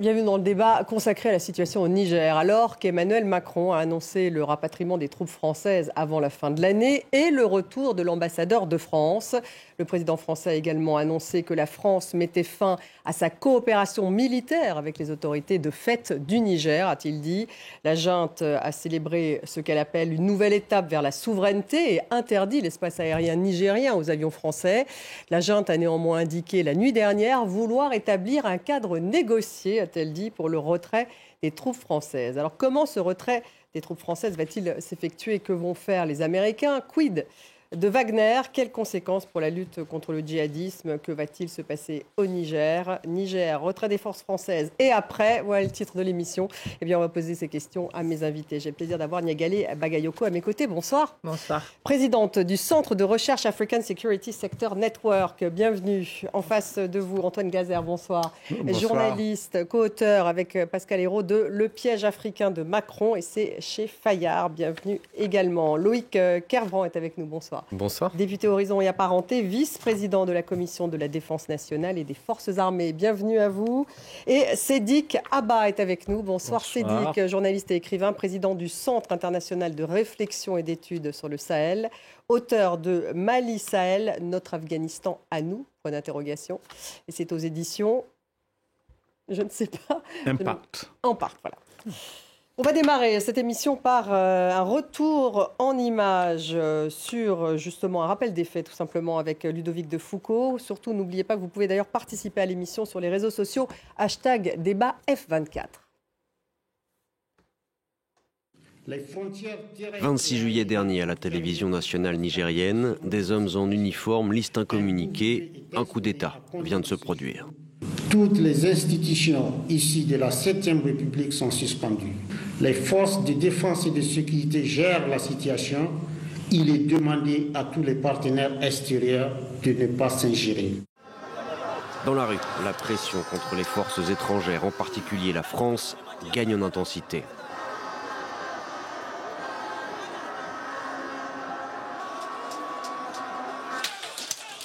Bienvenue dans le débat consacré à la situation au Niger, alors qu'Emmanuel Macron a annoncé le rapatriement des troupes françaises avant la fin de l'année et le retour de l'ambassadeur de France. Le président français a également annoncé que la France mettait fin à sa coopération militaire avec les autorités de fait du Niger, a-t-il dit. La junte a célébré ce qu'elle appelle une nouvelle étape vers la souveraineté et interdit l'espace aérien nigérien aux avions français. La junte a néanmoins indiqué la nuit dernière vouloir établir un cadre négocié, a-t-elle dit, pour le retrait des troupes françaises. Alors comment ce retrait des troupes françaises va-t-il s'effectuer? Que vont faire les Américains? Quid de Wagner? Quelles conséquences pour la lutte contre le djihadisme? Que va-t-il se passer au Niger? Niger, retrait des forces françaises. Et après, voilà le titre de l'émission. Eh bien, on va poser ces questions à mes invités. J'ai le plaisir d'avoir Niagalé Bagayoko à mes côtés. Bonsoir. Bonsoir. Présidente du Centre de recherche African Security Sector Network. Bienvenue. En face de vous, Antoine Gazer. Bonsoir. Bonsoir. Journaliste, co-auteur avec Pascal Hérault de Le piège africain de Macron. Et c'est chez Fayard. Bienvenue également. Loïc Kervran est avec nous. Bonsoir. Bonsoir. Député Horizon et apparenté, vice-président de la Commission de la Défense nationale et des Forces armées. Bienvenue à vous. Et Sédic Abba est avec nous. Bonsoir, Sédic, journaliste et écrivain, président du Centre international de réflexion et d'études sur le Sahel, auteur de Mali Sahel, notre Afghanistan à nous, point d'interrogation. Et c'est aux éditions, je ne sais pas. Impact. Impact, voilà. On va démarrer cette émission par un retour en images sur justement un rappel des faits tout simplement avec Ludovic de Foucault. Surtout, n'oubliez pas que vous pouvez d'ailleurs participer à l'émission sur les réseaux sociaux, #débat F24. 26 juillet dernier, à la télévision nationale nigérienne, des hommes en uniforme lisent un communiqué. Un coup d'État vient de se produire. Toutes les institutions ici de la 7e République sont suspendues. Les forces de défense et de sécurité gèrent la situation. Il est demandé à tous les partenaires extérieurs de ne pas s'ingérer. Dans la rue, la pression contre les forces étrangères, en particulier la France, gagne en intensité.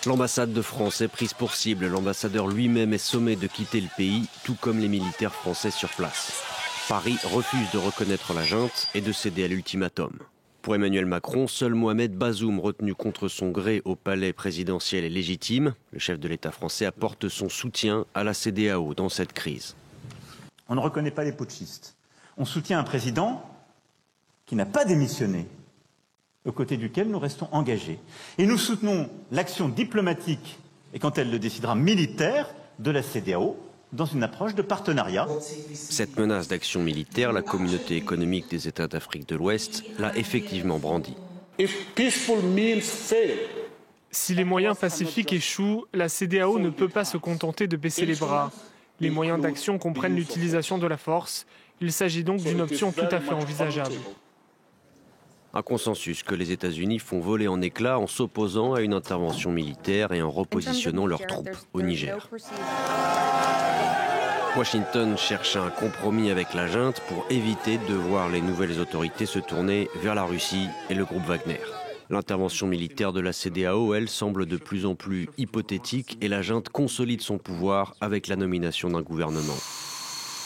L'ambassade de France est prise pour cible. L'ambassadeur lui-même est sommé de quitter le pays, tout comme les militaires français sur place. Paris refuse de reconnaître la junte et de céder à l'ultimatum. Pour Emmanuel Macron, seul Mohamed Bazoum, retenu contre son gré au palais présidentiel, est légitime. Le chef de l'État français apporte son soutien à la CEDEAO dans cette crise. On ne reconnaît pas les putschistes. On soutient un président qui n'a pas démissionné, aux côtés duquel nous restons engagés. Et nous soutenons l'action diplomatique, et quand elle le décidera militaire, de la CEDEAO, dans une approche de partenariat. Cette menace d'action militaire, la communauté économique des États d'Afrique de l'Ouest l'a effectivement brandie. Si les moyens pacifiques échouent, la CEDEAO ne peut pas se contenter de baisser les bras. Les moyens d'action comprennent l'utilisation de la force. Il s'agit donc d'une option tout à fait envisageable. Un consensus que les États-Unis font voler en éclats en s'opposant à une intervention militaire et en repositionnant leurs troupes au Niger. Washington cherche un compromis avec la junte pour éviter de voir les nouvelles autorités se tourner vers la Russie et le groupe Wagner. L'intervention militaire de la CEDEAO, elle, semble de plus en plus hypothétique et la junte consolide son pouvoir avec la nomination d'un gouvernement.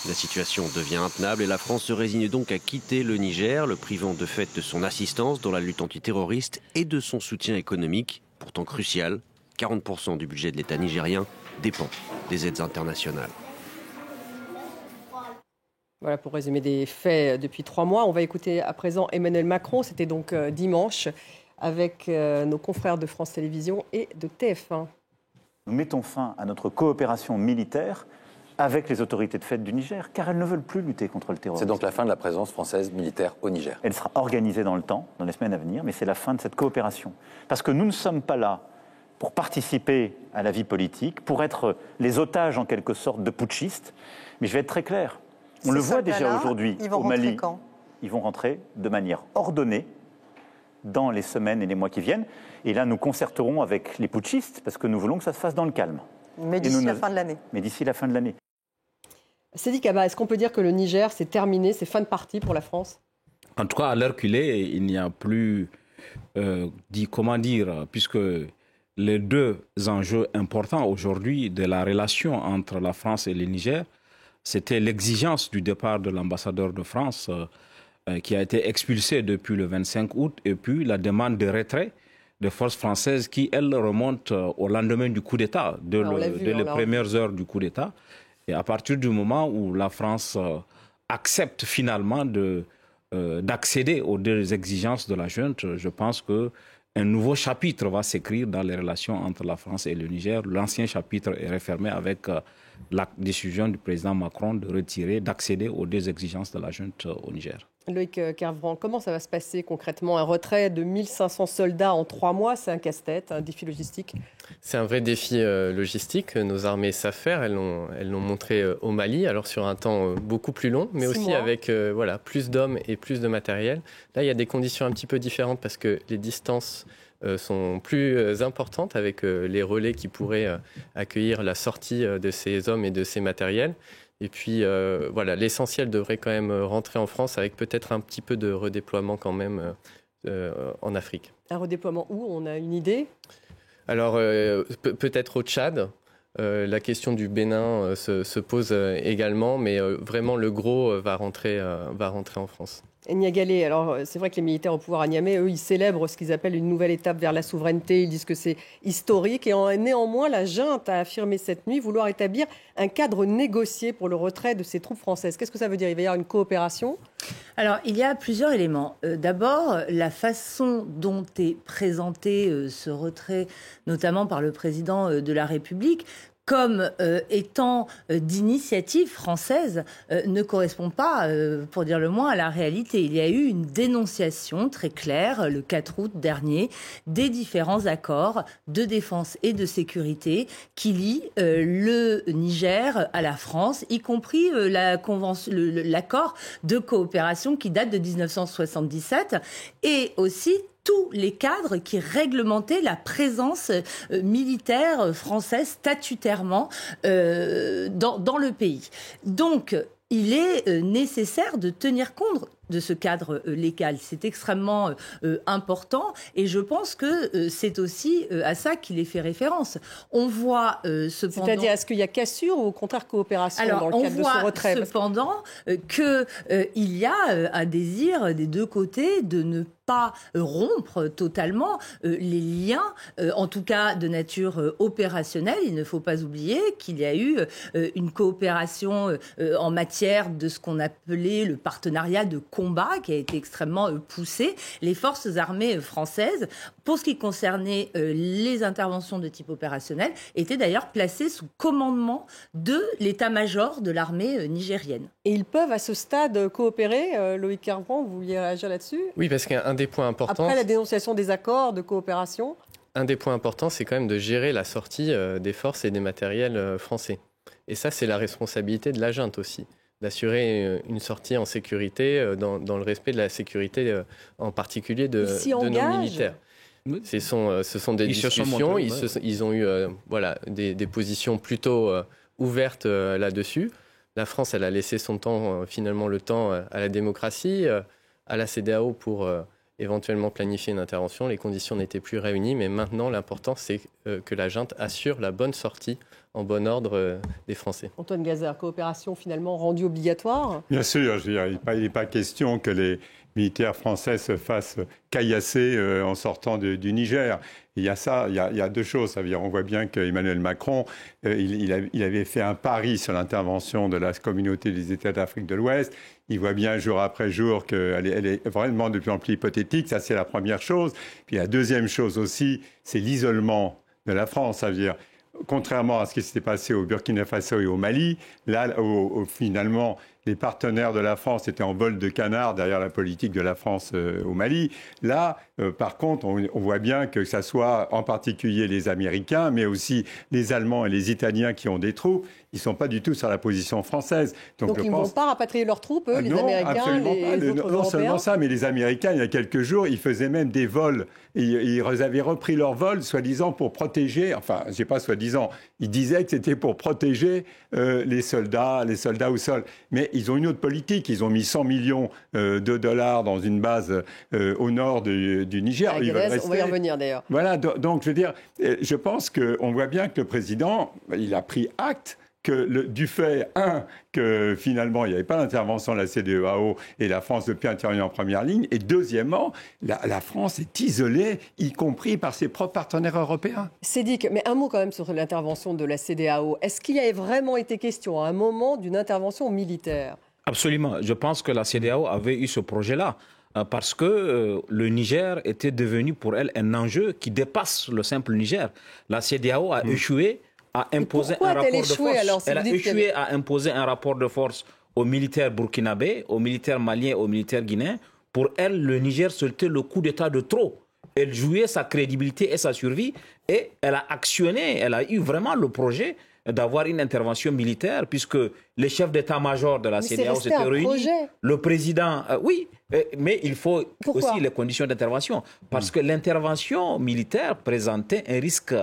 La situation devient intenable et la France se résigne donc à quitter le Niger, le privant de fait de son assistance dans la lutte antiterroriste et de son soutien économique, pourtant crucial. 40% du budget de l'État nigérien dépend des aides internationales. Voilà pour résumer des faits depuis 3 mois. On va écouter à présent Emmanuel Macron. C'était donc dimanche avec nos confrères de France Télévisions et de TF1. Nous mettons fin à notre coopération militaire avec les autorités de fait du Niger, car elles ne veulent plus lutter contre le terrorisme. C'est donc la fin de la présence française militaire au Niger. Elle sera organisée dans le temps, dans les semaines à venir, mais c'est la fin de cette coopération. Parce que nous ne sommes pas là pour participer à la vie politique, pour être les otages en quelque sorte de putschistes. Mais je vais être très clair. On le voit déjà aujourd'hui au Mali. Ils vont rentrer de manière ordonnée dans les semaines et les mois qui viennent. Et là, nous concerterons avec les putschistes, parce que nous voulons que ça se fasse dans le calme. Mais d'ici la fin de l'année. Mais d'ici la fin de l'année. Sédic Abba, est-ce qu'on peut dire que le Niger, c'est terminé, c'est fin de partie pour la France? En tout cas, à l'heure qu'il est, il n'y a plus, puisque les deux enjeux importants aujourd'hui de la relation entre la France et le Niger, c'était l'exigence du départ de l'ambassadeur de France qui a été expulsé depuis le 25 août et puis la demande de retrait des forces françaises qui, elles, remontent au lendemain du coup d'État, dès les premières heures du coup d'État. Et à partir du moment où la France accepte finalement d'accéder aux deux exigences de la junte, je pense qu'un nouveau chapitre va s'écrire dans les relations entre la France et le Niger. L'ancien chapitre est refermé avec la décision du président Macron d'accéder aux deux exigences de la junte au Niger. Loïc Kervran, comment ça va se passer concrètement? Un retrait de 1500 soldats en 3 mois, c'est un casse-tête, un défi logistique? C'est un vrai défi logistique. Nos armées savent faire. Elles l'ont montré au Mali, alors sur un temps beaucoup plus long, mais aussi avec plus d'hommes et plus de matériel. Là, il y a des conditions un petit peu différentes parce que les distances sont plus importantes avec les relais qui pourraient accueillir la sortie de ces hommes et de ces matériels. Et puis, l'essentiel devrait quand même rentrer en France avec peut-être un petit peu de redéploiement quand même en Afrique. Un redéploiement où? On a une idée? Alors, peut-être au Tchad. La question du Bénin se pose également, mais vraiment le gros va rentrer en France. Niagalé, alors c'est vrai que les militaires au pouvoir à Niamey, eux, ils célèbrent ce qu'ils appellent une nouvelle étape vers la souveraineté. Ils disent que c'est historique. Et néanmoins, la junte a affirmé cette nuit vouloir établir un cadre négocié pour le retrait de ces troupes françaises. Qu'est-ce que ça veut dire? Il va y avoir une coopération? Alors, il y a plusieurs éléments. D'abord, la façon dont est présenté ce retrait, notamment par le président de la République, comme étant d'initiative française, ne correspond pas, pour dire le moins, à la réalité. Il y a eu une dénonciation très claire, le 4 août dernier, des différents accords de défense et de sécurité qui lient le Niger à la France, y compris l'accord de coopération qui date de 1977, et aussi tous les cadres qui réglementaient la présence militaire française statutairement dans le pays. Donc, il est nécessaire de tenir compte de ce cadre légal. C'est extrêmement important et je pense que c'est aussi à ça qu'il est fait référence. On voit cependant... C'est-à-dire, est-ce qu'il y a cassure ou au contraire coopération dans le cadre de ce retrait? On voit cependant qu'il y a un désir des deux côtés de ne pas rompre totalement les liens, en tout cas de nature opérationnelle. Il ne faut pas oublier qu'il y a eu une coopération en matière de ce qu'on appelait le partenariat de combat qui a été extrêmement poussé. Les forces armées françaises, pour ce qui concernait les interventions de type opérationnel, étaient d'ailleurs placées sous commandement de l'état-major de l'armée nigérienne. Et ils peuvent à ce stade coopérer? Loïc Kervran, vous vouliez réagir là-dessus? Oui, parce qu'un des points importants... Après la dénonciation des accords de coopération? Un des points importants, c'est quand même de gérer la sortie des forces et des matériels français. Et ça, c'est la responsabilité de la junte aussi, d'assurer une sortie en sécurité, dans le respect de la sécurité, en particulier de nos militaires. Ce sont des discussions, ils ont eu des positions plutôt ouvertes là-dessus. La France, elle a laissé son temps, finalement le temps à la démocratie, à la CEDEAO pour éventuellement planifier une intervention. Les conditions n'étaient plus réunies, mais maintenant l'important c'est que la junte assure la bonne sortie en bon ordre des Français. Antoine Gazer, coopération finalement rendue obligatoire? Bien sûr, je veux dire, il n'est pas question que les militaires français se fassent caillasser en sortant du Niger. Il y a ça, il y a deux choses. Ça veut dire, on voit bien qu'Emmanuel Macron, il avait fait un pari sur l'intervention de la communauté des États d'Afrique de l'Ouest. Il voit bien jour après jour qu'elle est vraiment de plus en plus hypothétique. Ça, c'est la première chose. Puis la deuxième chose aussi, c'est l'isolement de la France. Ça veut dire, contrairement à ce qui s'était passé au Burkina Faso et au Mali, là, finalement, les partenaires de la France étaient en vol de canard derrière la politique de la France au Mali. Là, par contre, on voit bien que ça soit en particulier les Américains, mais aussi les Allemands et les Italiens qui ont des troupes, ils ne sont pas du tout sur la position française. Donc ils ne vont pas rapatrier leurs troupes, eux, les Américains, les autres Européens? Non seulement ça, mais les Américains, il y a quelques jours, ils faisaient même des vols. Ils avaient repris leur vol, soi-disant pour protéger, enfin, je ne sais pas soi-disant, ils disaient que c'était pour protéger les soldats au sol. Mais ils ont une autre politique. Ils ont mis 100 millions de dollars dans une base au nord du Niger. On va y revenir d'ailleurs. Voilà, donc je veux dire, je pense qu'on voit bien que le président, il a pris acte que du fait, que finalement, il n'y avait pas d'intervention de la CEDEAO et la France depuis intervenue en première ligne, et deuxièmement, la France est isolée, y compris par ses propres partenaires européens. Sédic, mais un mot quand même sur l'intervention de la CEDEAO. Est-ce qu'il y avait vraiment été question à un moment d'une intervention militaire ? Absolument. Je pense que la CEDEAO avait eu ce projet-là parce que le Niger était devenu pour elle un enjeu qui dépasse le simple Niger. La CEDEAO a échoué à imposer un rapport de force. Elle a échoué à imposer un rapport de force aux militaires burkinabés, aux militaires maliens, aux militaires guinéens. Pour elle, le Niger, c'était le coup d'État de trop. Elle jouait sa crédibilité et sa survie et elle a actionné, elle a eu vraiment le projet d'avoir une intervention militaire puisque les chefs d'état-major de la CEDEAO s'étaient réunis. Le président, oui, mais il faut aussi les conditions d'intervention parce que l'intervention militaire présentait un risque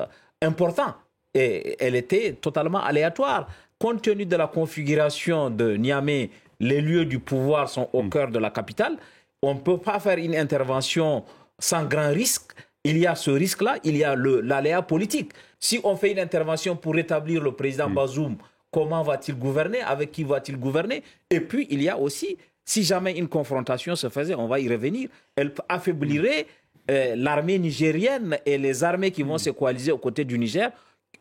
important. Et elle était totalement aléatoire. Compte tenu de la configuration de Niamey, les lieux du pouvoir sont au cœur de la capitale. On ne peut pas faire une intervention sans grand risque. Il y a ce risque-là, il y a l'aléa politique. Si on fait une intervention pour rétablir le président Bazoum, comment va-t-il gouverner? Avec qui va-t-il gouverner? Et puis, il y a aussi, si jamais une confrontation se faisait, on va y revenir, elle affaiblirait l'armée nigérienne et les armées qui vont se coaliser aux côtés du Niger.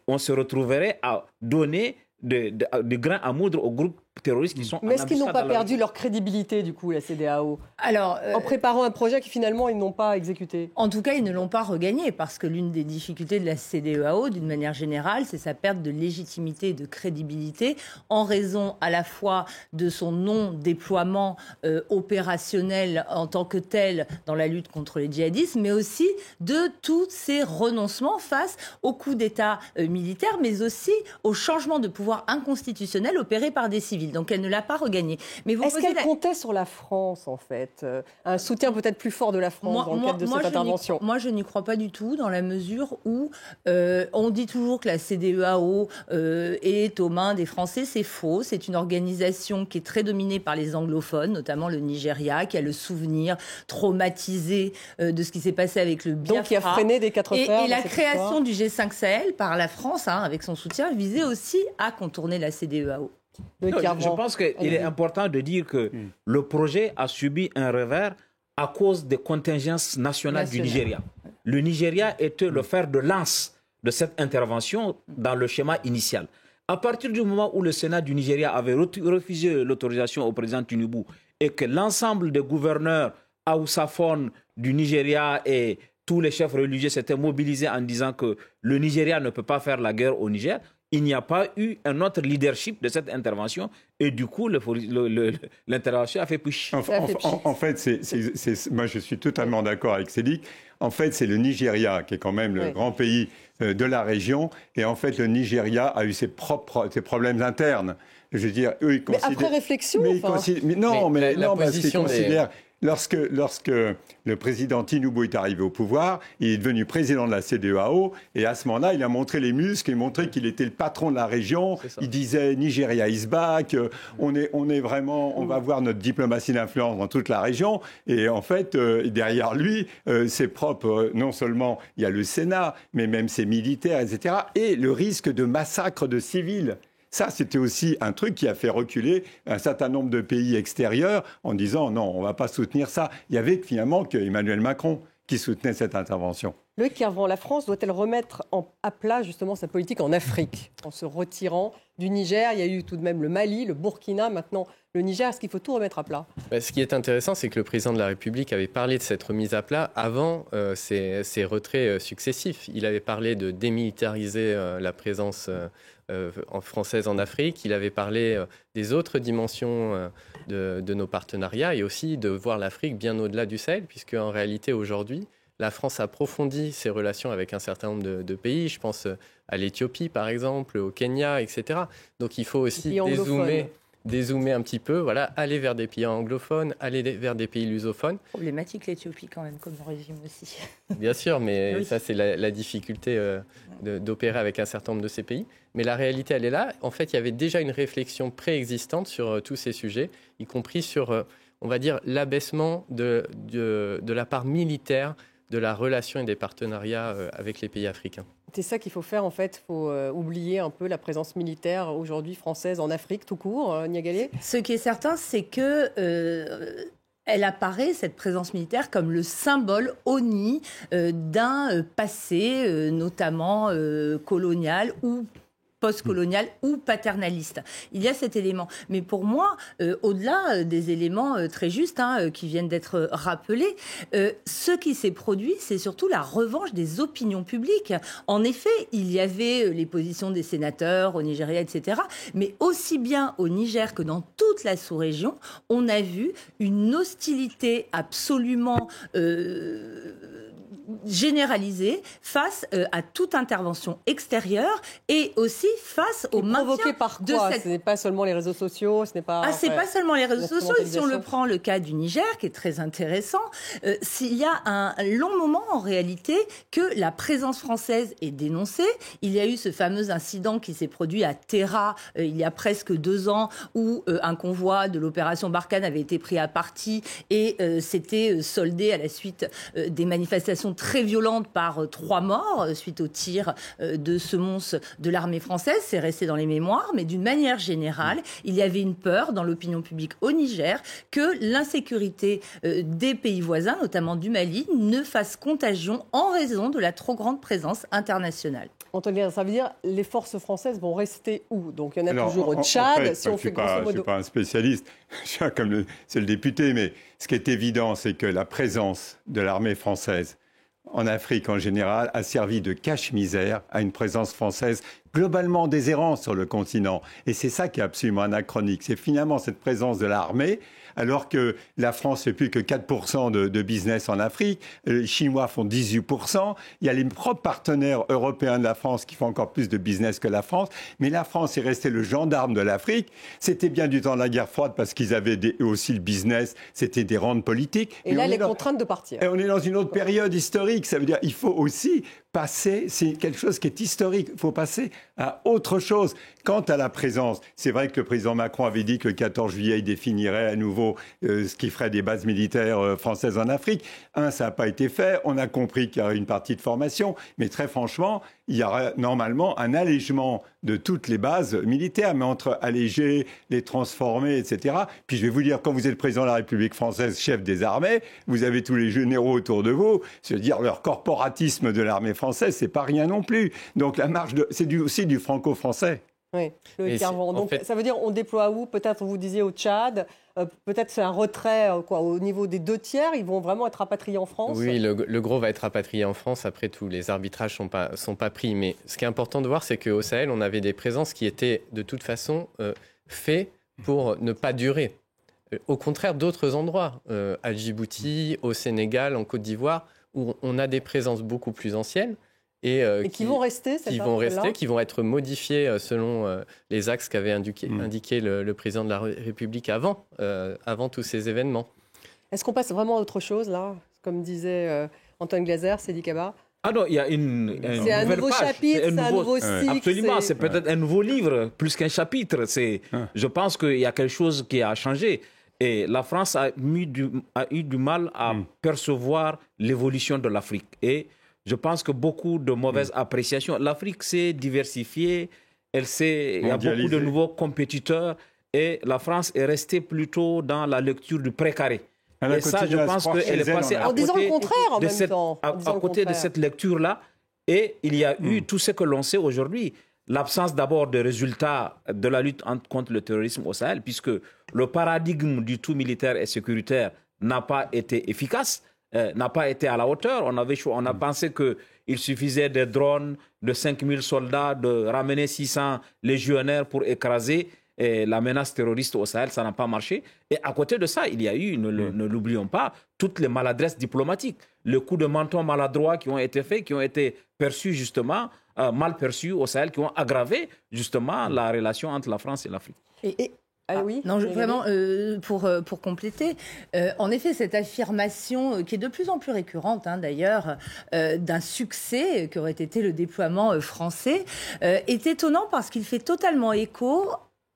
On se retrouverait à donner de grains à moudre aux groupes terroristes qui sont... Mais est-ce qu'ils n'ont pas perdu leur crédibilité, du coup, la CEDEAO ? Alors, en préparant un projet qui, finalement, ils n'ont pas exécuté. En tout cas, ils ne l'ont pas regagné, parce que l'une des difficultés de la CEDEAO, d'une manière générale, c'est sa perte de légitimité et de crédibilité, en raison à la fois de son non-déploiement opérationnel en tant que tel dans la lutte contre les djihadistes, mais aussi de tous ces renoncements face au coup d'État militaire, mais aussi au changement de pouvoir inconstitutionnel opéré par des civils. Donc elle ne l'a pas regagné. Mais est-ce qu'elle comptait sur la France, en fait ? Un soutien peut-être plus fort de la France dans le cadre de cette intervention ? Moi, je n'y crois pas du tout, dans la mesure où on dit toujours que la CEDEAO est aux mains des Français. C'est faux. C'est une organisation qui est très dominée par les anglophones, notamment le Nigeria, qui a le souvenir traumatisé de ce qui s'est passé avec le Biafra. Donc, qui a freiné des quatre fers. Et la création du G5 Sahel par la France, avec son soutien, visait aussi à contourner la CEDEAO. Je pense qu'il est important de dire que le projet a subi un revers à cause des contingences nationales du Nigeria. Le Nigeria était le fer de lance de cette intervention dans le schéma initial. À partir du moment où le Sénat du Nigeria avait refusé l'autorisation au président Tinubu et que l'ensemble des gouverneurs haoussaphones du Nigeria et tous les chefs religieux s'étaient mobilisés en disant que le Nigeria ne peut pas faire la guerre au Niger, il n'y a pas eu un autre leadership de cette intervention et du coup, l'intervention a fait push. En fait, moi je suis totalement d'accord avec Sédic. En fait, c'est le Nigeria qui est quand même le grand pays de la région. Et en fait, le Nigeria a eu ses problèmes internes. Je veux dire, eux, ils considèrent... Mais après réflexion, parce qu'ils considèrent... Lorsque le président Tinubu est arrivé au pouvoir, il est devenu président de la CEDEAO et à ce moment-là, il a montré les muscles et montré qu'il était le patron de la région. Il disait Nigeria is back, on va voir notre diplomatie d'influence dans toute la région. Et en fait, derrière lui, c'est propre, non seulement il y a le Sénat, mais même ses militaires, etc. Et le risque de massacre de civils. Ça, c'était aussi un truc qui a fait reculer un certain nombre de pays extérieurs en disant non, on ne va pas soutenir ça. Il n'y avait finalement qu'Emmanuel Macron qui soutenait cette intervention. Loïc Kervran, la France doit-elle remettre à plat justement sa politique en Afrique en se retirant du Niger? Il y a eu tout de même le Mali, le Burkina, maintenant le Niger. Est-ce qu'il faut tout remettre à plat? Ce qui est intéressant, c'est que le président de la République avait parlé de cette remise à plat avant ces retraits successifs. Il avait parlé de démilitariser la présence française en Afrique. Il avait parlé des autres dimensions de nos partenariats et aussi de voir l'Afrique bien au-delà du Sahel, puisque en réalité aujourd'hui, la France approfondit ses relations avec un certain nombre de pays. Je pense à l'Éthiopie, par exemple, au Kenya, etc. Donc il faut aussi dézoomer un petit peu, voilà, aller vers des pays anglophones, aller vers des pays lusophones. Problématique l'Éthiopie quand même, comme régime aussi. Bien sûr, mais oui. Ça c'est la difficulté d'opérer avec un certain nombre de ces pays. Mais la réalité, elle est là. En fait, il y avait déjà une réflexion préexistante sur tous ces sujets, y compris sur, on va dire, l'abaissement de la part militaire de la relation et des partenariats avec les pays africains. C'est ça qu'il faut faire, en fait. Il faut oublier un peu la présence militaire aujourd'hui française en Afrique, tout court, Niagalé. Ce qui est certain, c'est que elle apparaît, cette présence militaire, comme le symbole honni d'un passé, notamment colonial ou post-colonial ou paternaliste. Il y a cet élément. Mais pour moi, au-delà des éléments très justes qui viennent d'être rappelés, ce qui s'est produit, c'est surtout la revanche des opinions publiques. En effet, il y avait les positions des sénateurs au Nigeria, etc. Mais aussi bien au Niger que dans toute la sous-région, on a vu une hostilité absolument généralisée face à toute intervention extérieure et aussi face au maintien provoqué par quoi ? Ce n'est pas seulement les réseaux sociaux, ce n'est pas... c'est pas seulement les réseaux sociaux. Si on le prend le cas du Niger, qui est très intéressant, s'il y a un long moment en réalité que la présence française est dénoncée. Il y a eu ce fameux incident qui s'est produit à Terra il y a presque 2 ans où un convoi de l'opération Barkhane avait été pris à partie et s'était soldé à la suite des manifestations très violente par 3 morts suite au tir de semonces de l'armée française. C'est resté dans les mémoires, mais d'une manière générale, il y avait une peur dans l'opinion publique au Niger que l'insécurité des pays voisins, notamment du Mali, ne fasse contagion en raison de la trop grande présence internationale. Antoine, ça veut dire les forces françaises vont rester où ? Donc il y en a toujours au Tchad. En fait, si on fait grosso modo... Je ne suis pas un spécialiste, c'est le député, mais ce qui est évident, c'est que la présence de l'armée française en Afrique en général a servi de cache-misère à une présence française globalement déshérente sur le continent. Et c'est ça qui est absolument anachronique. C'est finalement cette présence de l'armée, alors que la France fait plus que 4% de business en Afrique, les Chinois font 18%, il y a les propres partenaires européens de la France qui font encore plus de business que la France, mais la France est restée le gendarme de l'Afrique. C'était bien du temps de la guerre froide parce qu'ils avaient aussi le business, c'était des rentes politiques. Et là, les contraintes de partir. Et on est dans une autre période historique, ça veut dire qu'il faut aussi passer, c'est quelque chose qui est historique, il faut passer à autre chose. Quant à la présence, c'est vrai que le président Macron avait dit que le 14 juillet, il définirait à nouveau ce qui ferait des bases militaires françaises en Afrique. Ça n'a pas été fait. On a compris qu'il y aurait une partie de formation, mais très franchement, il y aura normalement un allègement de toutes les bases militaires, mais entre alléger, les transformer, etc. Puis je vais vous dire, quand vous êtes président de la République française, chef des armées, vous avez tous les généraux autour de vous, c'est-à-dire leur corporatisme de l'armée française, c'est pas rien non plus. Donc la marge c'est aussi du franco-français. Oui, Loïc Hervon. Donc ça veut dire on déploie où ? Peut-être vous disiez au Tchad, peut-être c'est un retrait au niveau des 2/3, ils vont vraiment être rapatriés en France ? Oui, le gros va être rapatrié en France. Après tout, les arbitrages sont pas pris. Mais ce qui est important de voir, c'est qu'au Sahel, on avait des présences qui étaient de toute façon faites pour ne pas durer. Au contraire d'autres endroits, à Djibouti, au Sénégal, en Côte d'Ivoire, où on a des présences beaucoup plus anciennes. Et qui vont rester, qui vont être modifiés selon les axes qu'avait indiqué le président de la République avant tous ces événements. Est-ce qu'on passe vraiment à autre chose, là ? Comme disait Antoine Glaser, Seydi Kaba ? Ah non, il y a c'est un nouveau chapitre, c'est un nouveau cycle. Absolument, c'est peut-être un nouveau livre, plus qu'un chapitre. Je pense qu'il y a quelque chose qui a changé. Et la France a eu du mal à percevoir l'évolution de l'Afrique. Et je pense que beaucoup de mauvaises appréciations. L'Afrique s'est diversifiée, il y a beaucoup de nouveaux compétiteurs et la France est restée plutôt dans la lecture du précaré. Et ça, je pense qu'elle est passée en disant le contraire en même temps. À côté de cette lecture-là. Et il y a eu tout ce que l'on sait aujourd'hui. L'absence d'abord de résultats de la lutte contre le terrorisme au Sahel, puisque le paradigme du tout militaire et sécuritaire n'a pas été efficace. N'a pas été à la hauteur. On a pensé qu'il suffisait des drones, de 5000 soldats, de ramener 600 légionnaires pour écraser la menace terroriste au Sahel. Ça n'a pas marché. Et à côté de ça, il y a eu, ne l'oublions pas, toutes les maladresses diplomatiques. Le coup de menton maladroit qui ont été faits, qui ont été perçus justement, mal perçus au Sahel, qui ont aggravé justement la relation entre la France et l'Afrique. Oui, non, vraiment, pour compléter, en effet, cette affirmation qui est de plus en plus récurrente, d'ailleurs, d'un succès qu'aurait été le déploiement français, est étonnant parce qu'il fait totalement écho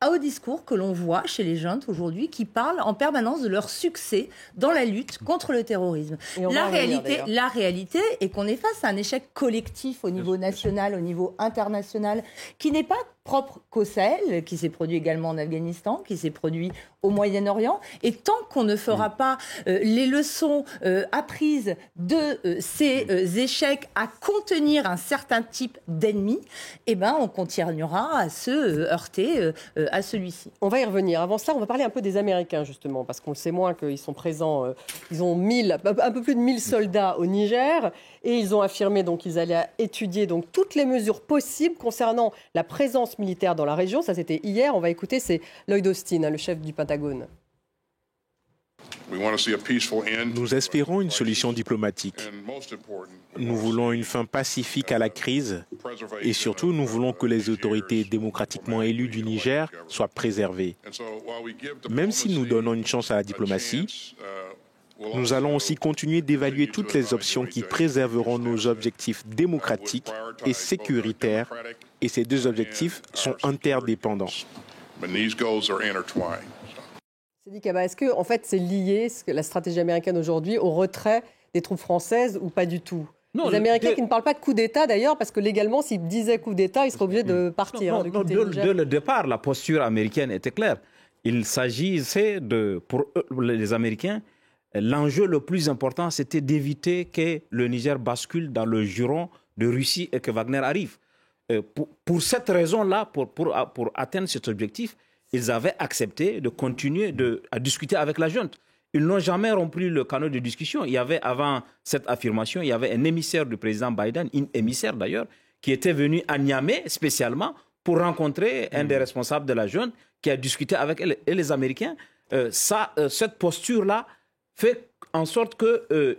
au discours que l'on voit chez les jeunes aujourd'hui qui parlent en permanence de leur succès dans la lutte contre le terrorisme. La réalité est qu'on est face à un échec collectif au niveau national, au niveau international, qui n'est pas propre qu'au Sahel, qui s'est produit également en Afghanistan, qui s'est produit au Moyen-Orient. Et tant qu'on ne fera pas les leçons apprises de ces échecs à contenir un certain type d'ennemis, eh ben, on continuera à se heurter à celui-ci. On va y revenir. Avant cela, on va parler un peu des Américains, justement, parce qu'on le sait moins qu'ils sont présents. Ils ont un peu plus de 1000 soldats au Niger, et ils ont affirmé donc qu'ils allaient étudier donc toutes les mesures possibles concernant la présence militaire dans la région. Ça, c'était hier. On va écouter, c'est Lloyd Austin, le chef du Pentagone. Nous espérons une solution diplomatique. Nous voulons une fin pacifique à la crise et surtout nous voulons que les autorités démocratiquement élues du Niger soient préservées. Même si nous donnons une chance à la diplomatie, nous allons aussi continuer d'évaluer toutes les options qui préserveront nos objectifs démocratiques et sécuritaires, et ces deux objectifs sont interdépendants. Sidi Kaba, est-ce que en fait, c'est lié, la stratégie américaine aujourd'hui, au retrait des troupes françaises ou pas du tout? Non, les Américains qui ne parlent pas de coup d'État d'ailleurs, parce que légalement, s'ils disaient coup d'État, ils seraient obligés de partir. Dès le départ, la posture américaine était claire. Il s'agissait pour les Américains, l'enjeu le plus important, c'était d'éviter que le Niger bascule dans le giron de Russie et que Wagner arrive. Pour cette raison-là, pour atteindre cet objectif, ils avaient accepté de continuer à discuter avec la junte. Ils n'ont jamais rompu le canal de discussion. Il y avait, avant cette affirmation, il y avait un émissaire du président Biden, une émissaire d'ailleurs, qui était venu à Niamey spécialement pour rencontrer un des responsables de la junte qui a discuté avec elle. Et les Américains, cette posture-là fait en sorte que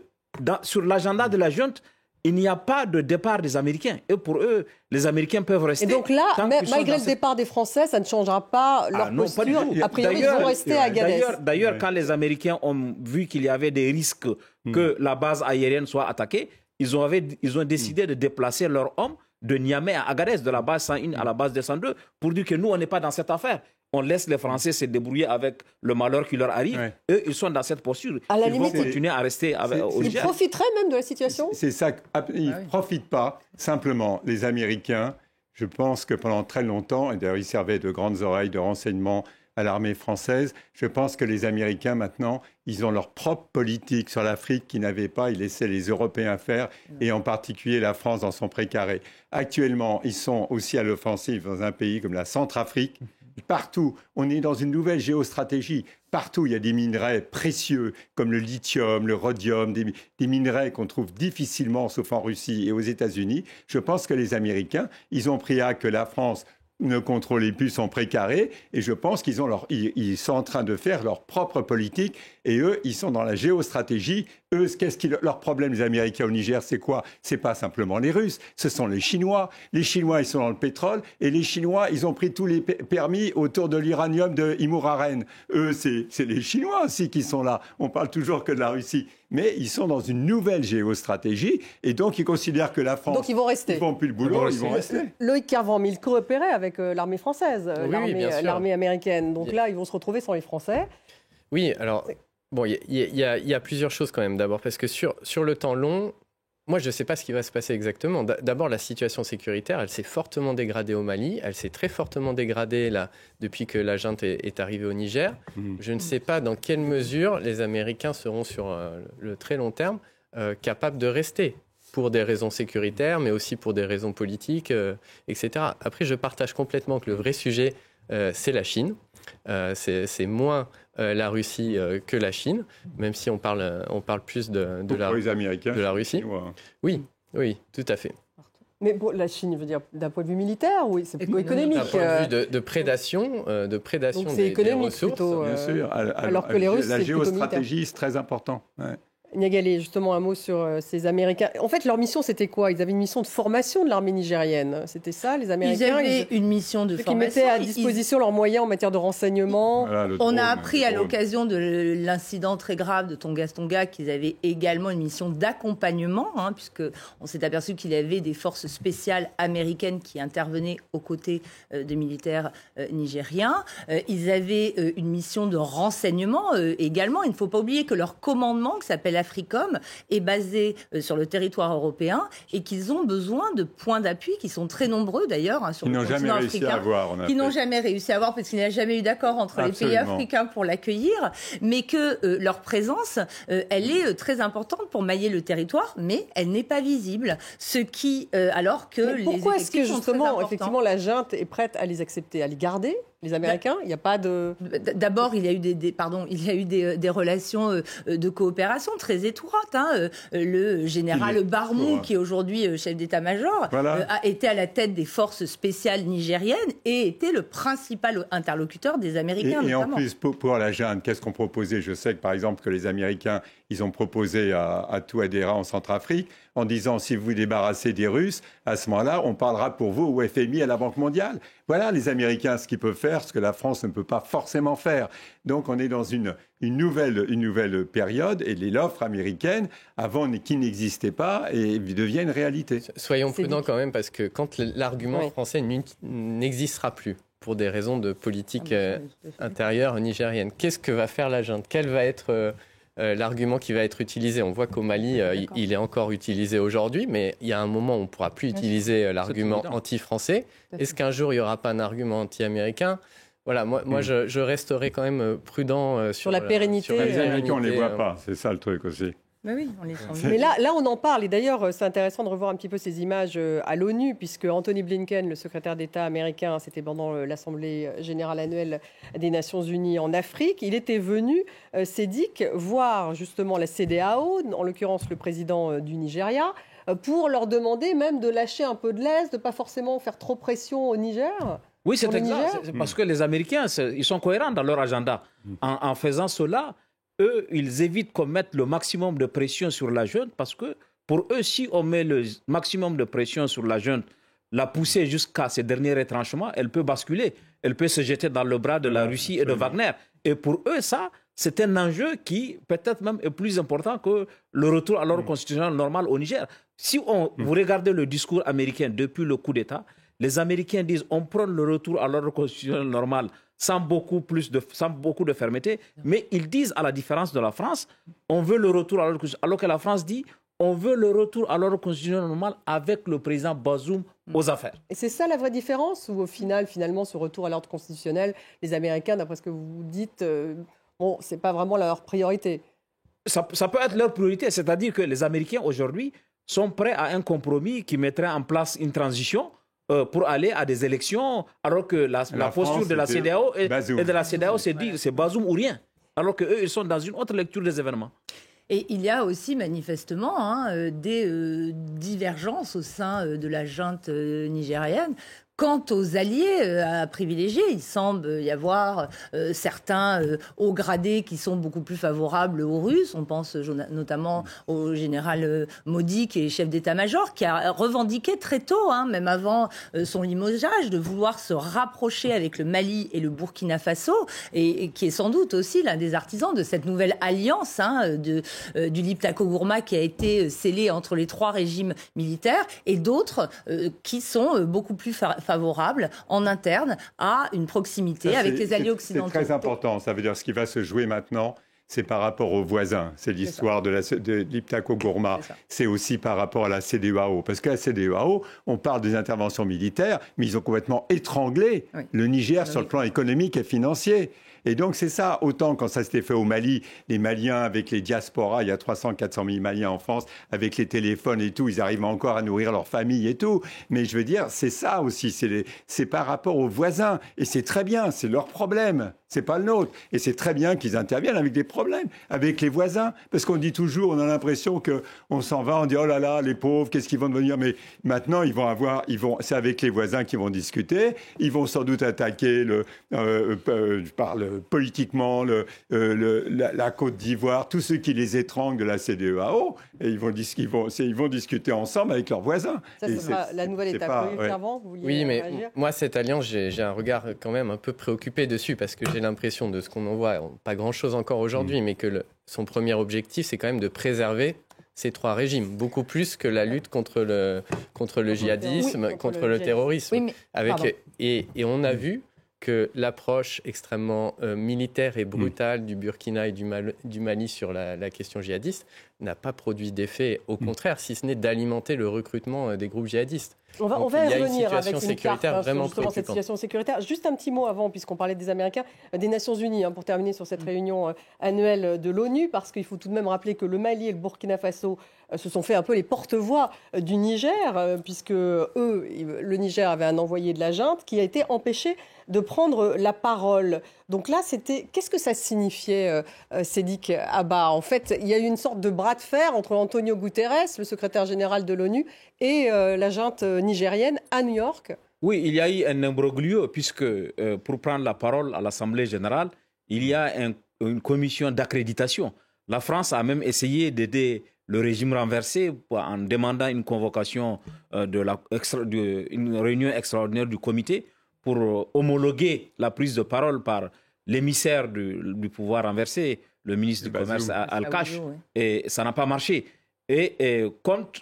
sur l'agenda de la junte, il n'y a pas de départ des Américains. Et pour eux, les Américains peuvent rester. Et donc là, malgré le départ des Français, ça ne changera pas leur posture. A priori, ils vont rester à Agadez. D'ailleurs, quand les Américains ont vu qu'il y avait des risques que la base aérienne soit attaquée, ils ont décidé de déplacer leurs hommes de Niamey à Agadez, de la base 101 à la base 202, pour dire que nous, on n'est pas dans cette affaire. On laisse les Français se débrouiller avec le malheur qui leur arrive. Ouais. Eux, ils sont dans cette posture. Ils vont continuer à rester au Niger. Ils profiteraient même de la situation. C'est ça. Ils ne profitent pas. Simplement, les Américains, je pense que pendant très longtemps, et d'ailleurs ils servaient de grandes oreilles de renseignement à l'armée française, je pense que les Américains, maintenant, ils ont leur propre politique sur l'Afrique qu'ils n'avaient pas. Ils laissaient les Européens faire, et en particulier la France dans son précaré. Actuellement, ils sont aussi à l'offensive dans un pays comme la Centrafrique. Partout, on est dans une nouvelle géostratégie. Partout, il y a des minerais précieux comme le lithium, le rhodium, des minerais qu'on trouve difficilement, sauf en Russie et aux États-Unis. Je pense que les Américains, ils ont pris acte que la France ne contrôlait plus son précaré, et je pense qu'ils sont en train de faire leur propre politique, et eux, ils sont dans la géostratégie. Eux, leur problème, les Américains au Niger, c'est quoi? C'est pas simplement les Russes, ce sont les Chinois. Les Chinois, ils sont dans le pétrole, et les Chinois, ils ont pris tous les permis autour de l'uranium de Imouraren. Eux, c'est les Chinois aussi qui sont là. On parle toujours que de la Russie. Mais ils sont dans une nouvelle géostratégie, et donc ils considèrent que la France... Donc ils vont rester. Ils font plus le boulot, ils vont rester. Loïc Kervran, mais ils coopéraient avec l'armée française, l'armée américaine. Donc là, ils vont se retrouver sans les Français. Oui, alors, bon, il y a plusieurs choses quand même. D'abord, parce que sur le temps long, moi, je ne sais pas ce qui va se passer exactement. D'abord, la situation sécuritaire, elle s'est fortement dégradée au Mali. Elle s'est très fortement dégradée là, depuis que la junte est arrivée au Niger. Je ne sais pas dans quelle mesure les Américains seront sur le très long terme capables de rester pour des raisons sécuritaires, mais aussi pour des raisons politiques, etc. Après, je partage complètement que le vrai sujet, c'est la Chine. C'est moins la Russie que la Chine, même si on parle plus de la Russie. Oui, tout à fait. Mais bon, la Chine, veut dire d'un point de vue militaire ou c'est plutôt économique? D'un point de vue de prédation, donc c'est économique des ressources. plutôt, bien sûr. Alors que les Russes, la c'est géostratégie, c'est très important. Ouais. Niagalé, justement, un mot sur ces Américains. En fait, leur mission, c'était quoi? Ils avaient une mission de formation de l'armée nigérienne. C'était ça, les Américains? Ils avaient une mission de formation. Qui mettaient à disposition leurs moyens en matière de renseignement. Voilà, On a appris à l'occasion de l'incident très grave de Tonga qu'ils avaient également une mission d'accompagnement, puisqu'on s'est aperçu qu'il y avait des forces spéciales américaines qui intervenaient aux côtés de militaires nigériens. Ils avaient une mission de renseignement également. Il ne faut pas oublier que leur commandement, qui s'appelle AFRICOM, est basé sur le territoire européen et qu'ils ont besoin de points d'appui qui sont très nombreux d'ailleurs sur le continent africain. Qui n'ont jamais réussi à avoir parce qu'il n'y a jamais eu d'accord entre les pays africains pour l'accueillir, mais que leur présence, elle est très importante pour mailler le territoire, mais elle n'est pas visible. Ce qui, alors que les pourquoi est-ce que sont justement, effectivement, la junte est prête à les accepter, à les garder? Les Américains, il n'y a pas de... D'abord, il y a eu des relations de coopération très étroites. Le général Barmou, qui est aujourd'hui chef d'état-major, a été à la tête des forces spéciales nigériennes et était le principal interlocuteur des Américains. Et en plus, pour la junte, qu'est-ce qu'on proposait? Je sais que, par exemple, que les Américains, ils ont proposé à Touadéra en Centrafrique, en disant, si vous vous débarrassez des Russes, à ce moment-là, on parlera pour vous au FMI, à la Banque mondiale. Voilà, les Américains, ce qu'ils peuvent faire, ce que la France ne peut pas forcément faire. Donc, on est dans une nouvelle période, et l'offre américaine, avant, qui n'existait pas, et devient une réalité. Soyons prudents quand même, parce que quand l'argument français n'existera plus, pour des raisons de politique intérieure nigérienne, qu'est-ce que va faire la junte? Quel va être... l'argument qui va être utilisé? On voit qu'au Mali, il est encore utilisé aujourd'hui, mais il y a un moment où on ne pourra plus utiliser l'argument anti-français. Est-ce qu'un jour, il n'y aura pas un argument anti-américain? Voilà, moi je resterai quand même prudent sur la pérennité. Les Américains, on ne les voit pas, c'est ça le truc aussi. Mais oui, on les sent. Mais là, on en parle. Et d'ailleurs, c'est intéressant de revoir un petit peu ces images à l'ONU, puisque Anthony Blinken, le secrétaire d'État américain, c'était pendant l'Assemblée générale annuelle des Nations Unies en Afrique. Il était venu, Sédic, voir justement la CEDEAO, en l'occurrence le président du Nigeria, pour leur demander même de lâcher un peu de l'aise, de ne pas forcément faire trop pression au Niger. Oui, c'est exact. C'est parce que les Américains, ils sont cohérents dans leur agenda. En faisant cela, eux, ils évitent qu'on mette le maximum de pression sur la junte parce que pour eux, si on met le maximum de pression sur la junte, la pousser jusqu'à ses derniers retranchements, elle peut basculer. Elle peut se jeter dans le bras de la Russie et de Wagner. Et pour eux, ça, c'est un enjeu qui peut-être même est plus important que le retour à l'ordre constitutionnel normal au Niger. Si vous regardez le discours américain depuis le coup d'État, les Américains disent on prend le retour à l'ordre constitutionnel normal sans beaucoup de fermeté, mais ils disent, à la différence de la France, on veut le retour à l'ordre constitutionnel, alors que la France dit on veut le retour à l'ordre constitutionnel normal avec le président Bazoum aux affaires. Et c'est ça la vraie différence? Ou au final, finalement, ce retour à l'ordre constitutionnel, les Américains, d'après ce que vous dites, c'est pas vraiment leur priorité? Ça peut être leur priorité, c'est-à-dire que les Américains, aujourd'hui, sont prêts à un compromis qui mettrait en place une transition pour aller à des élections, alors que la posture de la CEDEAO et de la CEDEAO, c'est Bazoum ou rien. Alors qu'eux, ils sont dans une autre lecture des événements. Et il y a aussi manifestement des divergences au sein de la junte nigérienne. Quant aux alliés à privilégier, il semble y avoir certains hauts gradés qui sont beaucoup plus favorables aux Russes. On pense notamment au général Modi, qui est chef d'état-major, qui a revendiqué très tôt, même avant son limogeage, de vouloir se rapprocher avec le Mali et le Burkina Faso, et qui est sans doute aussi l'un des artisans de cette nouvelle alliance du Liptako-Gourma qui a été scellée entre les trois régimes militaires, et d'autres qui sont beaucoup plus favorables en interne à une proximité avec les alliés occidentaux. C'est très important. Ça veut dire ce qui va se jouer maintenant, c'est par rapport aux voisins. C'est l'histoire de Liptako-Gourma. C'est aussi par rapport à la CEDEAO. Parce que la CEDEAO, on parle des interventions militaires, mais ils ont complètement étranglé le Niger sur le plan économique et financier. Et donc, c'est ça. Autant quand ça s'était fait au Mali, les Maliens avec les diasporas, il y a 300-400 000 Maliens en France, avec les téléphones et tout, ils arrivent encore à nourrir leur famille et tout. Mais je veux dire, c'est ça aussi. C'est par rapport aux voisins. Et c'est très bien, c'est leur problème. c'est pas le nôtre. Et c'est très bien qu'ils interviennent avec des problèmes, avec les voisins. Parce qu'on dit toujours, on a l'impression qu'on s'en va, on dit, oh là là, les pauvres, qu'est-ce qu'ils vont devenir? Mais maintenant, c'est avec les voisins qu'ils vont discuter. Ils vont sans doute attaquer je parle politiquement, la Côte d'Ivoire, tous ceux qui les étranglent de la CEDEAO. Et ils vont discuter ensemble avec leurs voisins. Ça, ce sera la nouvelle étape. Oui, mais moi, cette alliance, j'ai un regard quand même un peu préoccupé dessus, parce que j'ai l'impression de ce qu'on en voit, pas grand-chose encore aujourd'hui, mais que son premier objectif, c'est quand même de préserver ces trois régimes, beaucoup plus que la lutte contre le djihadisme, contre le terrorisme. Oui, et on a vu que l'approche extrêmement militaire et brutale du Burkina et du Mali sur la question djihadiste n'a pas produit d'effet, au contraire, si ce n'est d'alimenter le recrutement des groupes djihadistes. On va y revenir avec une carte vraiment sur justement cette situation sécuritaire. Juste un petit mot avant, puisqu'on parlait des Américains, des Nations Unies, pour terminer sur cette réunion annuelle de l'ONU, parce qu'il faut tout de même rappeler que le Mali et le Burkina Faso se sont fait un peu les porte-voix du Niger, puisque le Niger avait un envoyé de la junte qui a été empêché de prendre la parole. Donc là, qu'est-ce que ça signifiait, Sédik Abba? En fait, il y a eu une sorte de bras de fer entre Antonio Guterres, le secrétaire général de l'ONU, et la junte nigérienne à New York. Oui, il y a eu un imbroglio, puisque pour prendre la parole à l'Assemblée générale, il y a une commission d'accréditation. La France a même essayé d'aider le régime renversé en demandant une convocation d'une réunion extraordinaire du comité pour homologuer la prise de parole par l'émissaire du pouvoir renversé, le ministre du Commerce Al-Kash, oui. Et ça n'a pas marché. Et contre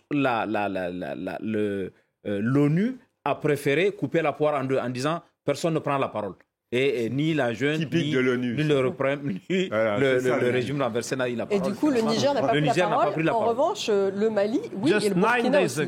l'ONU a préféré couper la poire en deux en disant personne ne prend la parole. Et ni la jeune, ni le régime renversé n'a eu la parole. Et du coup, le Niger n'a pas pris la parole. En revanche, le Mali, oui, et le Burkina aussi.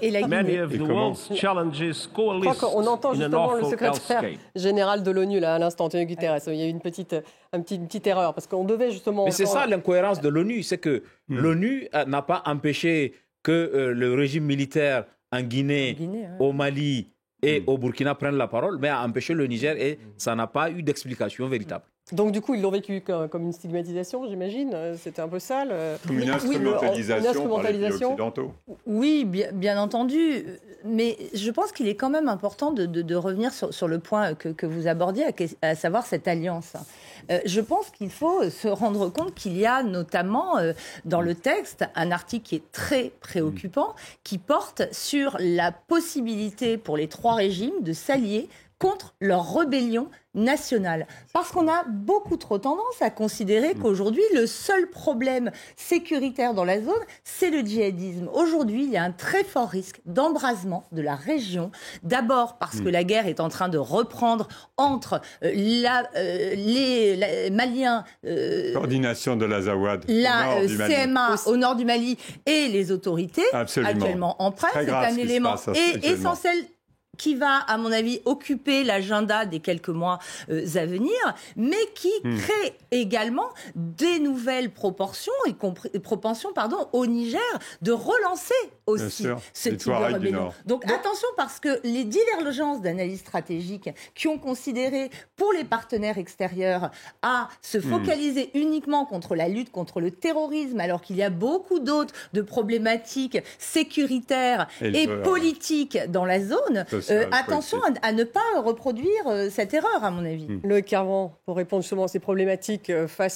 Et la Guinée. Je crois qu'on entend justement le secrétaire général de l'ONU, là, à l'instant, Antonio Guterres. Il y a eu une petite erreur, parce qu'on devait justement... Mais c'est ça l'incohérence de l'ONU, c'est que l'ONU n'a pas empêché que le régime militaire en Guinée, au Mali et au Burkina prennent la parole, mais a empêché le Niger, et ça n'a pas eu d'explication véritable. Donc du coup, ils l'ont vécu comme une stigmatisation, j'imagine. C'était un peu sale. Comme une instrumentalisation par les pays occidentaux. Oui, bien entendu. Mais je pense qu'il est quand même important de revenir sur le point que vous abordiez, à savoir cette alliance. Je pense qu'il faut se rendre compte qu'il y a notamment dans le texte un article qui est très préoccupant, qui porte sur la possibilité pour les trois régimes de s'allier contre leur rébellion nationale. Parce qu'on a beaucoup trop tendance à considérer qu'aujourd'hui, le seul problème sécuritaire dans la zone, c'est le djihadisme. Aujourd'hui, il y a un très fort risque d'embrasement de la région. D'abord parce que la guerre est en train de reprendre entre les Maliens... Coordination de l'Azawad, la CMA au nord du Mali et les autorités actuellement en place. C'est un élément essentiel qui va, à mon avis, occuper l'agenda des quelques mois à venir, mais qui crée également des nouvelles propensions au Niger de relancer aussi ce type de rébellion. Donc attention, parce que les divergences d'analyse stratégique qui ont considéré pour les partenaires extérieurs à se focaliser uniquement contre la lutte contre le terrorisme, alors qu'il y a beaucoup d'autres de problématiques sécuritaires et politiques dans la zone. Attention à ne pas reproduire cette erreur, à mon avis. Loïc Carvan, pour répondre justement à ces problématiques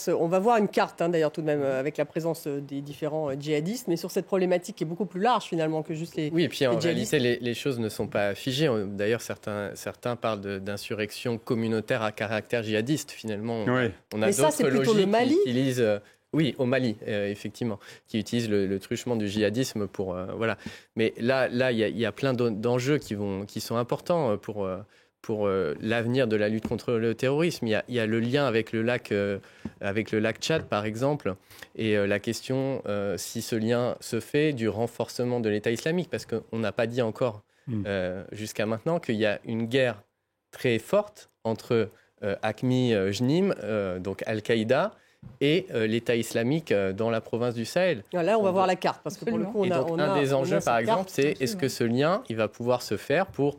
on va voir une carte, d'ailleurs, tout de même, avec la présence des différents djihadistes, mais sur cette problématique qui est beaucoup plus large, finalement, que juste les Oui, et puis en djihadistes. réalité, les choses ne sont pas figées. D'ailleurs, certains parlent d'insurrection communautaire à caractère djihadiste, finalement. Oui. On a mais ça, c'est plutôt le Mali. Qui utilisent... Oui, au Mali, effectivement, qui utilise le truchement du djihadisme pour... voilà. Mais là, il y a plein d'enjeux qui sont importants pour l'avenir de la lutte contre le terrorisme. Il y a le lien avec le lac Tchad, par exemple, et la question, si ce lien se fait, du renforcement de l'État islamique, parce qu'on n'a pas dit encore jusqu'à maintenant qu'il y a une guerre très forte entre AQMI-JNIM, donc Al-Qaïda, et l'État islamique dans la province du Sahel. Là, on va voir la carte, parce que pour le coup, un des enjeux, par exemple, c'est est-ce que ce lien, il va pouvoir se faire pour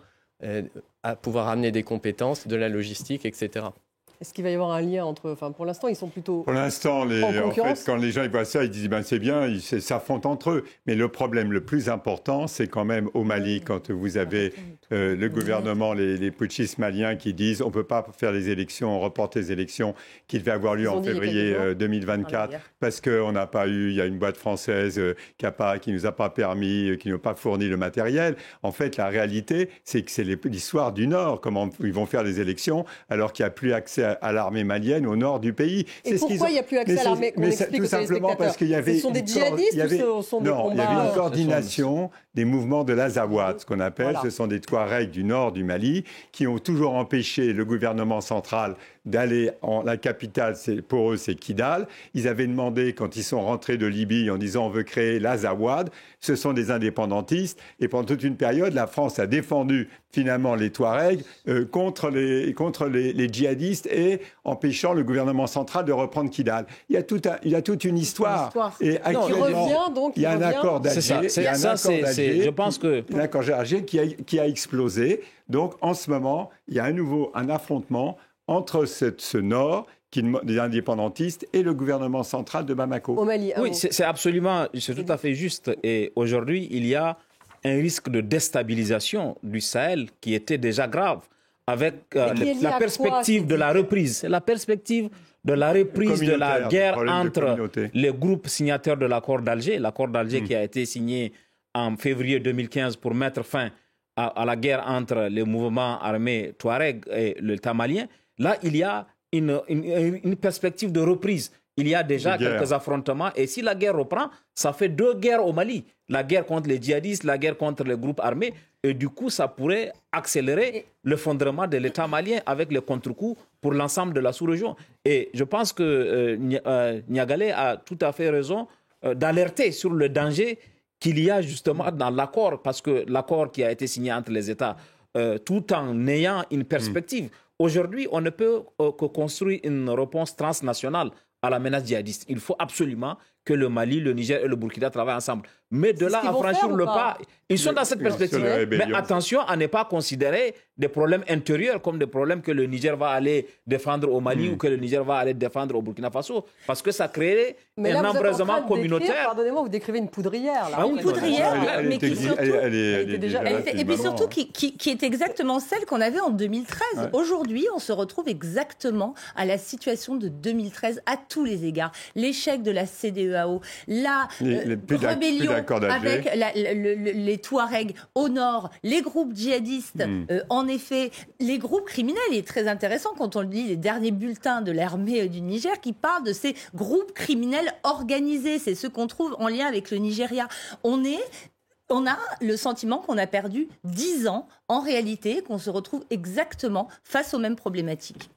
pouvoir amener des compétences, de la logistique, etc. Est-ce qu'il va y avoir un lien entre... Enfin, pour l'instant, ils sont plutôt Pour l'instant, en fait, quand les gens ils voient ça, ils disent c'est bien, ils s'affrontent entre eux. Mais le problème le plus important, c'est quand même au Mali, quand vous avez le gouvernement, les putschistes maliens qui disent on ne peut pas faire les élections, on reporte les élections qui devaient avoir lieu en février 2024 parce qu'on n'a pas eu, il y a une boîte française qui ne nous a pas permis, qui n'a pas fourni le matériel. En fait, la réalité, c'est que c'est l'histoire du Nord, comment ils vont faire les élections alors qu'il n'y a plus accès à l'armée malienne au nord du pays. Et pourquoi il n'y a plus accès à l'armée? Tout simplement parce qu'il y avait... Ce sont des djihadistes ou ce sont des combats? Il y avait une coordination des mouvements de l'Azawad, ce qu'on appelle, ce sont des Touaregs du nord du Mali, qui ont toujours empêché le gouvernement central d'aller en la capitale, pour eux c'est Kidal. Ils avaient demandé, quand ils sont rentrés de Libye, en disant on veut créer l'Azawad, ce sont des indépendantistes, et pendant toute une période, la France a défendu finalement les Touaregs contre les djihadistes et empêchant le gouvernement central de reprendre Kidal. Il y a toute une histoire. Et actuellement, il y a un accord d'Alger. Je pense que un accord d'Alger qui a explosé. Donc en ce moment, il y a à nouveau un affrontement entre ce nord des indépendantistes et le gouvernement central de Bamako. Au Mali. Oui, c'est tout à fait juste. Et aujourd'hui, il y a un risque de déstabilisation du Sahel qui était déjà grave avec la perspective de la reprise. C'est la perspective de la reprise de la guerre entre les groupes signataires de l'accord d'Alger. L'accord d'Alger qui a été signé en février 2015 pour mettre fin à la guerre entre les mouvements armés Touareg et l'État malien. Là, il y a une perspective de reprise. Il y a déjà quelques affrontements. Et si la guerre reprend, ça fait 2 guerres au Mali. La guerre contre les djihadistes, la guerre contre les groupes armés. Et du coup, ça pourrait accélérer l'effondrement de l'État malien avec les contre-coups pour l'ensemble de la sous-région. Et je pense que Niagalé a tout à fait raison d'alerter sur le danger qu'il y a justement dans l'accord. Parce que l'accord qui a été signé entre les États, tout en ayant une perspective. Aujourd'hui, on ne peut que construire une réponse transnationale à la menace djihadiste. Il faut absolument que le Mali, le Niger et le Burkina travaillent ensemble. Mais de là à franchir le pas, ils sont dans cette perspective. Mais attention à ne pas considérer des problèmes intérieurs comme des problèmes que le Niger va aller défendre au Mali ou que le Niger va aller défendre au Burkina Faso. Parce que ça crée un embrasement communautaire. Pardonnez-moi, vous décrivez une poudrière. Là. Une poudrière, mais qui surtout... Et puis surtout qui est exactement celle qu'on avait en 2013. Ouais. Aujourd'hui, on se retrouve exactement à la situation de 2013 à tous les égards. L'échec de la CEDEAO, la rébellion avec les Touaregs au nord, les groupes djihadistes, en effet, les groupes criminels. Il est très intéressant quand on lit les derniers bulletins de l'armée du Niger qui parlent de ces groupes criminels organisés. C'est ceux qu'on trouve en lien avec le Nigeria. On a le sentiment qu'on a perdu 10 ans, en réalité, qu'on se retrouve exactement face aux mêmes problématiques.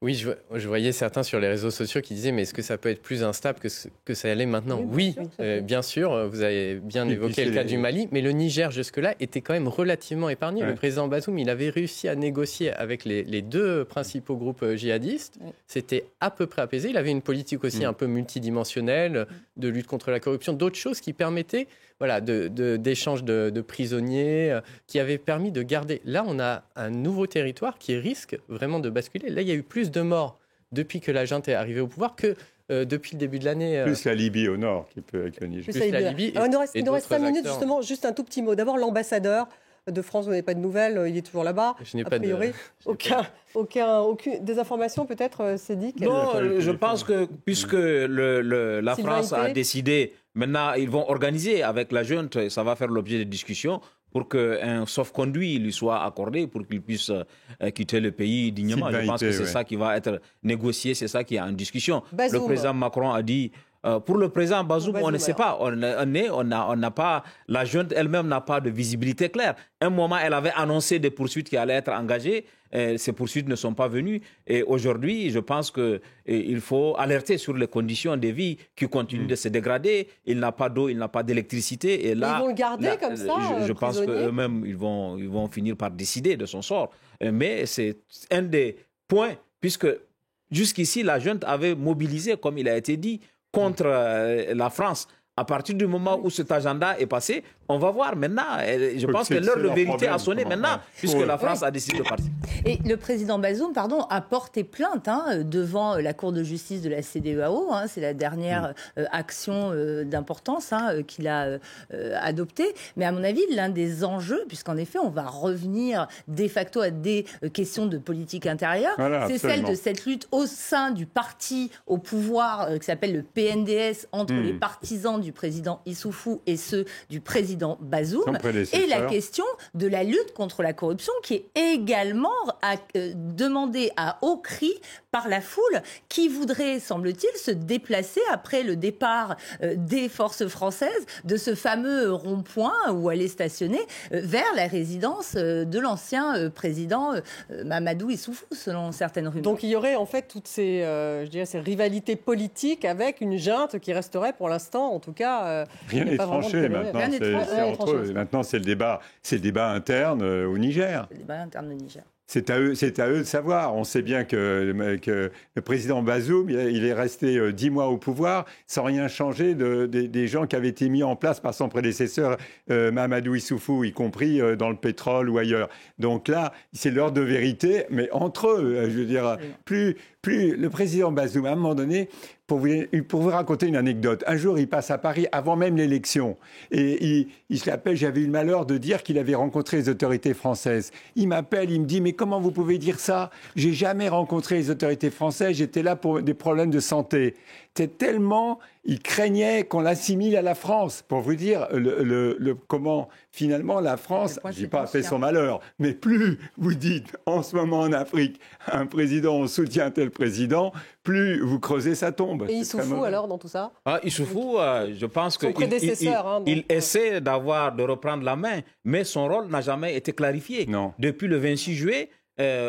Oui, je voyais certains sur les réseaux sociaux qui disaient mais est-ce que ça peut être plus instable que ça l'est maintenant? Oui, bien sûr, vous avez bien évoqué le cas du Mali, mais le Niger jusque-là était quand même relativement épargné. Ouais. Le président Bazoum, il avait réussi à négocier avec les 2 principaux groupes djihadistes. C'était à peu près apaisé. Il avait une politique aussi un peu multidimensionnelle, de lutte contre la corruption, d'autres choses qui permettaient d'échanges de prisonniers, qui avaient permis de garder. Là, on a un nouveau territoire qui risque vraiment de basculer. Là, il y a eu plus de morts depuis que la junte est arrivée au pouvoir que depuis le début de l'année. Plus la Libye au nord, qui peut avec le Niger. Plus la Libye. Il nous reste 5 minutes, justement, juste un tout petit mot. D'abord, l'ambassadeur de France, vous n'avez pas de nouvelles, il est toujours là-bas. Je n'ai pas de... Aucune des informations peut-être, Cédric? Non, je pense que puisque la France a décidé, maintenant ils vont organiser avec la junte, ça va faire l'objet de discussions pour qu'un sauf-conduit lui soit accordé pour qu'il puisse quitter le pays dignement. Je pense que c'est ça qui va être négocié, c'est ça qui est en discussion. Bazoum. Le président Macron a dit... pour le président Bazoum, on ne sait pas. On n'a pas. La junte elle-même n'a pas de visibilité claire. Un moment, elle avait annoncé des poursuites qui allaient être engagées. Ces poursuites ne sont pas venues. Et aujourd'hui, je pense qu'il faut alerter sur les conditions de vie qui continuent de se dégrader. Il n'a pas d'eau, il n'a pas d'électricité. Et là, ils vont le garder comme ça. Je pense qu'eux-mêmes, ils vont finir par décider de son sort. Mais c'est un des points, puisque jusqu'ici, la junte avait mobilisé, comme il a été dit, contre la France À partir du moment où cet agenda est passé, on va voir maintenant. Je pense que l'heure de vérité a sonné maintenant, puisque la France a décidé de partir. Et le président Bazoum, a porté plainte devant la Cour de justice de la CEDEAO. C'est la dernière action d'importance qu'il a adoptée. Mais à mon avis, l'un des enjeux, puisqu'en effet, on va revenir de facto à des questions de politique intérieure, c'est celle de cette lutte au sein du parti au pouvoir qui s'appelle le PNDS entre les partisans du président Issoufou et ceux du président Bazoum, et la question de la lutte contre la corruption qui est également demandée à haut cri par la foule qui voudrait, semble-t-il, se déplacer après le départ des forces françaises de ce fameux rond-point où elle est stationnée vers la résidence de l'ancien président Mamadou Issoufou, selon certaines rumeurs. Donc il y aurait en fait toutes ces rivalités politiques avec une junte qui resterait pour l'instant, en tout cas... rien n'est tranché maintenant. Maintenant, c'est le débat interne au Niger. C'est le débat interne au Niger. C'est à eux de savoir. On sait bien que le président Bazoum, il est resté 10 mois au pouvoir sans rien changer des gens qui avaient été mis en place par son prédécesseur Mamadou Issoufou, y compris dans le pétrole ou ailleurs. Donc là, c'est l'heure de vérité, mais entre eux, je veux dire, plus le président Bazoum, à un moment donné, pour vous raconter une anecdote, un jour, il passe à Paris avant même l'élection et il se l'appelle, j'avais eu le malheur de dire qu'il avait rencontré les autorités françaises. Il m'appelle, il me dit, mais comment vous pouvez dire ça? J'ai jamais rencontré les autorités françaises, j'étais là pour des problèmes de santé. C'est tellement, il craignait qu'on l'assimile à la France, pour vous dire comment finalement la France, je n'ai pas fait son malheur, mais plus vous dites en ce moment en Afrique, un président, on soutient tel président, plus vous creusez sa tombe. Et Issoufou alors dans tout ça? Issoufou, je pense que il essaie de reprendre la main, mais son rôle n'a jamais été clarifié. Non. Depuis le 26 juillet,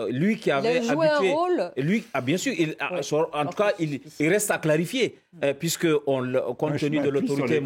lui qui avait il a joué habitué, un rôle. Lui, bien sûr, en tout cas, il reste à clarifier, puisque compte tenu de l'autorité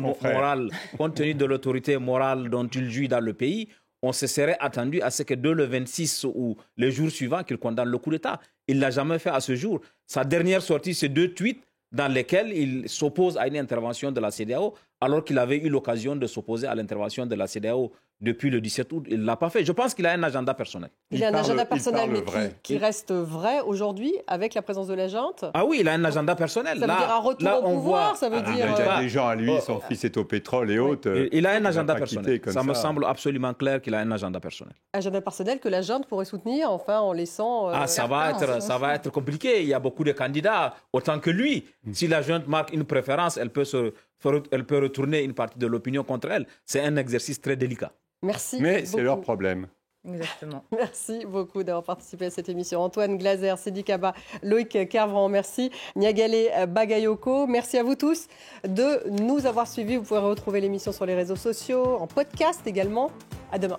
morale dont il jouit dans le pays, on se serait attendu à ce que dès le 26 ou les jours suivants qu'il condamne le coup d'État. Il ne l'a jamais fait à ce jour. Sa dernière sortie, c'est 2 tweets dans lesquels il s'oppose à une intervention de la CEDEAO, alors qu'il avait eu l'occasion de s'opposer à l'intervention de la CEDEAO depuis le 17 août. Il ne l'a pas fait. Je pense qu'il a un agenda personnel. Il a un agenda personnel, mais qui reste vrai aujourd'hui avec la présence de la junte? Ah oui, il a un agenda personnel. Ça veut dire un retour au pouvoir, ça veut dire... Il y a des gens à lui, son fils est au pétrole et autres. Il a un agenda personnel. Ça me semble absolument clair qu'il a un agenda personnel. Agenda personnel que la junte pourrait soutenir, enfin, en laissant... ça va être compliqué. Il y a beaucoup de candidats, autant que lui. Si la junte marque une préférence, elle peut retourner une partie de l'opinion contre elle. C'est un exercice très délicat. Merci. Mais c'est leur problème. Exactement. Merci beaucoup d'avoir participé à cette émission. Antoine Glaser, Sidi Kaba, Loïc Kervran, merci. Niagale Bagayoko, merci à vous tous de nous avoir suivis. Vous pourrez retrouver l'émission sur les réseaux sociaux, en podcast également. À demain.